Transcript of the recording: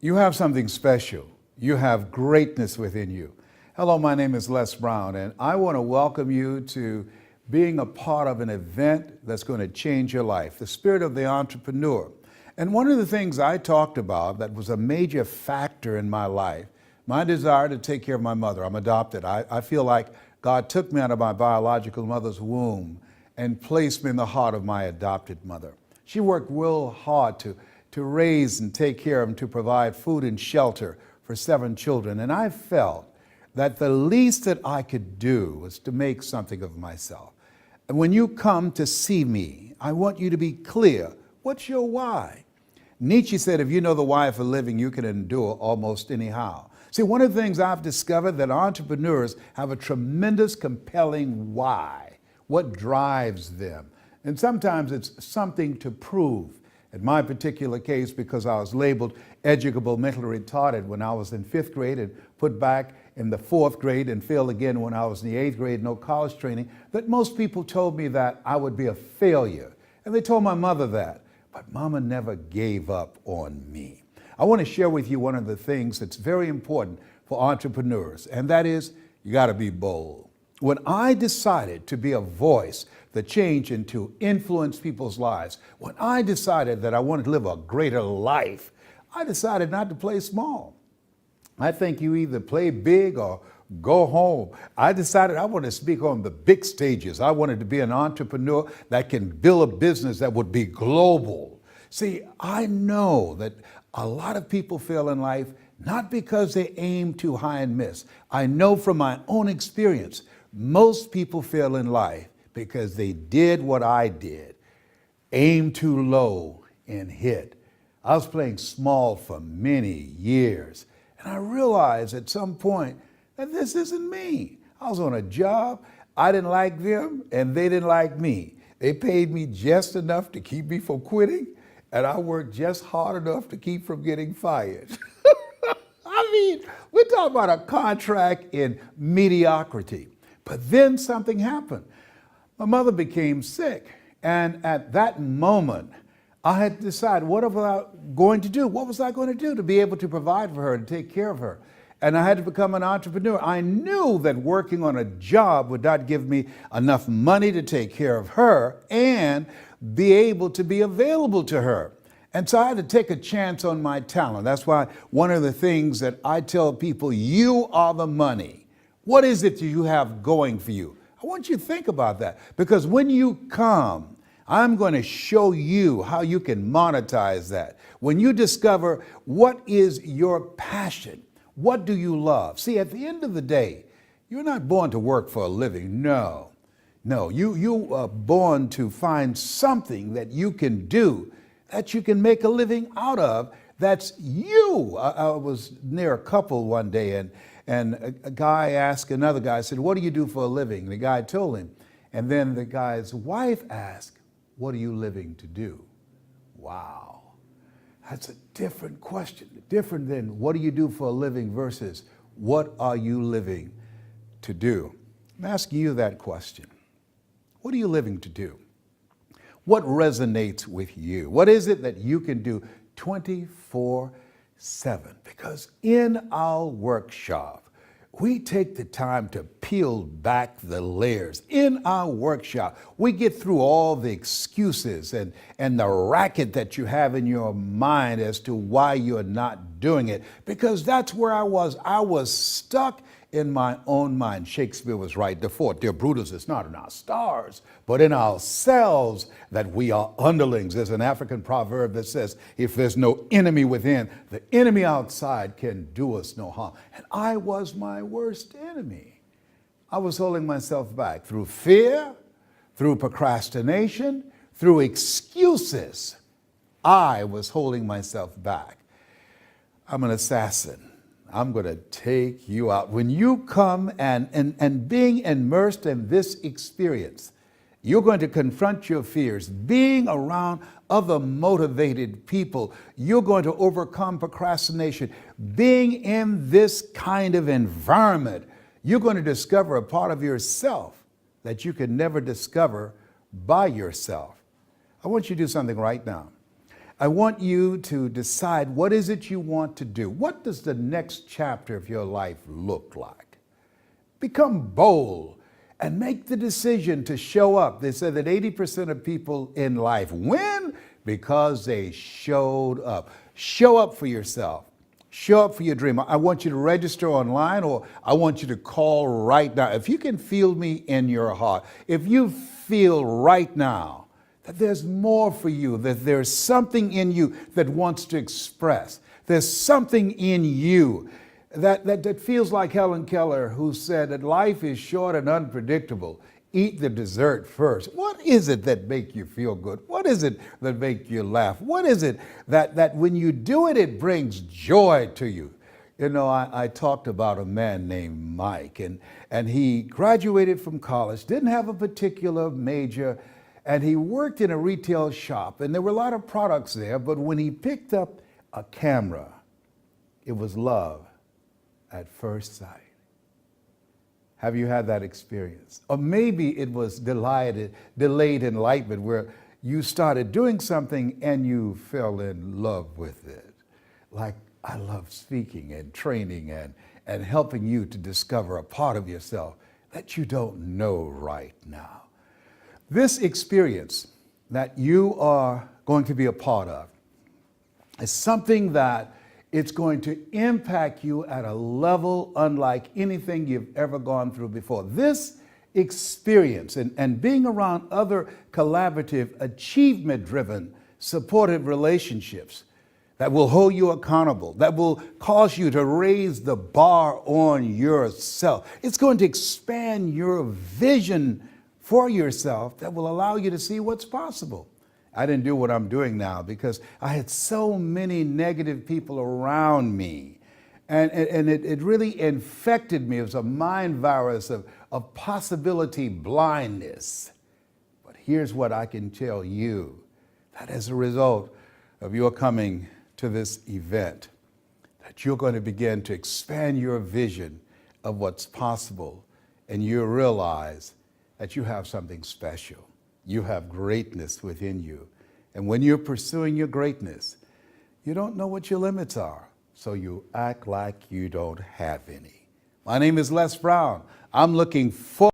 You have something special. You have greatness within you. Hello, my name is Les Brown, and I want to welcome you to being a part of an event that's going to change your life, the spirit of the entrepreneur. And one of the things I talked about that was a major factor in my life, my desire to take care of my mother. I'm adopted. I feel like God took me out of my biological mother's womb and placed me in the heart of my adopted mother. She worked real hard to raise and take care of and to provide food and shelter for 7 children. And I felt that the least that I could do was to make something of myself. And when you come to see me, I want you to be clear. What's your why? Nietzsche said, if you know the why for living, you can endure almost anyhow. See, one of the things I've discovered that entrepreneurs have a tremendous, compelling why. What drives them? And sometimes it's something to prove. In my particular case, because I was labeled educable mentally retarded when I was in 5th grade and put back in the 4th grade and failed again when I was in the 8th grade, no college training, that most people told me that I would be a failure. And they told my mother that. But Mama never gave up on me. I want to share with you one of the things that's very important for entrepreneurs, and that is you got to be bold. When I decided to be a voice that changed and to influence people's lives, when I decided that I wanted to live a greater life, I decided not to play small. I think you either play big or go home. I decided I wanted to speak on the big stages. I wanted to be an entrepreneur that can build a business that would be global. See, I know that a lot of people fail in life not because they aim too high and miss. I know from my own experience, most people fail in life because they did what I did, aim too low and hit. I was playing small for many years, and I realized at some point that this isn't me. I was on a job, I didn't like them, and they didn't like me. They paid me just enough to keep me from quitting, and I worked just hard enough to keep from getting fired. I mean, we're talking about a contract in mediocrity. But then something happened. My mother became sick, and at that moment, I had to decide, what was I going to do? What was I going to do to be able to provide for her and take care of her? And I had to become an entrepreneur. I knew that working on a job would not give me enough money to take care of her and be able to be available to her. And so I had to take a chance on my talent. That's why one of the things that I tell people, you are the money. What is it you have going for you? I want you to think about that, because when you come, I'm going to show you how you can monetize that. When you discover what is your passion, what do you love? See, at the end of the day, you're not born to work for a living. No, you are born to find something that you can do, that you can make a living out of. That's you. I was near a couple one day, and a guy asked another guy, said, what do you do for a living? The guy told him. And then the guy's wife asked, what are you living to do? Wow. That's a different question, different than what do you do for a living versus what are you living to do? I'm asking you that question. What are you living to do? What resonates with you? What is it that you can do 24/7? Because in our workshop, we take the time to peel back the layers. In our workshop, we get through all the excuses and the racket that you have in your mind as to why you're not doing it. Because that's where I was. I was stuck in my own mind. Shakespeare was right. Therefore, dear Brutus, it's not in our stars, but in ourselves that we are underlings. There's an African proverb that says, if there's no enemy within, the enemy outside can do us no harm. And I was my worst enemy. I was holding myself back through fear, through procrastination, through excuses. I was holding myself back. I'm an assassin. I'm going to take you out. When you come and being immersed in this experience, you're going to confront your fears. Being around other motivated people, you're going to overcome procrastination. Being in this kind of environment, you're going to discover a part of yourself that you can never discover by yourself. I want you to do something right now. I want you to decide, what is it you want to do? What does the next chapter of your life look like? Become bold and make the decision to show up. They said that 80% of people in life win because they showed up. Show up for yourself. Show up for your dream. I want you to register online, or I want you to call right now. If you can feel me in your heart, if you feel right now that there's more for you, that there's something in you that wants to express, there's something in you that feels like Helen Keller, who said that life is short and unpredictable. Eat the dessert first. What is it that makes you feel good? What is it that makes you laugh? What is it that when you do it, it brings joy to you? You know, I talked about a man named Mike, and he graduated from college, didn't have a particular major, and he worked in a retail shop, and there were a lot of products there, but when he picked up a camera, it was love at first sight. Have you had that experience? Or maybe it was delayed enlightenment, where you started doing something and you fell in love with it. Like, I love speaking and training and helping you to discover a part of yourself that you don't know right now. This experience that you are going to be a part of is something that it's going to impact you at a level unlike anything you've ever gone through before. This experience and being around other collaborative, achievement-driven, supportive relationships that will hold you accountable, that will cause you to raise the bar on yourself. It's going to expand your vision for yourself that will allow you to see what's possible. I didn't do what I'm doing now because I had so many negative people around me. And it really infected me. It was a mind virus of possibility blindness. But here's what I can tell you, that as a result of your coming to this event, that you're going to begin to expand your vision of what's possible, and you'll realize that you have something special. You have greatness within you. And when you're pursuing your greatness, you don't know what your limits are, so you act like you don't have any. My name is Les Brown. I'm looking forward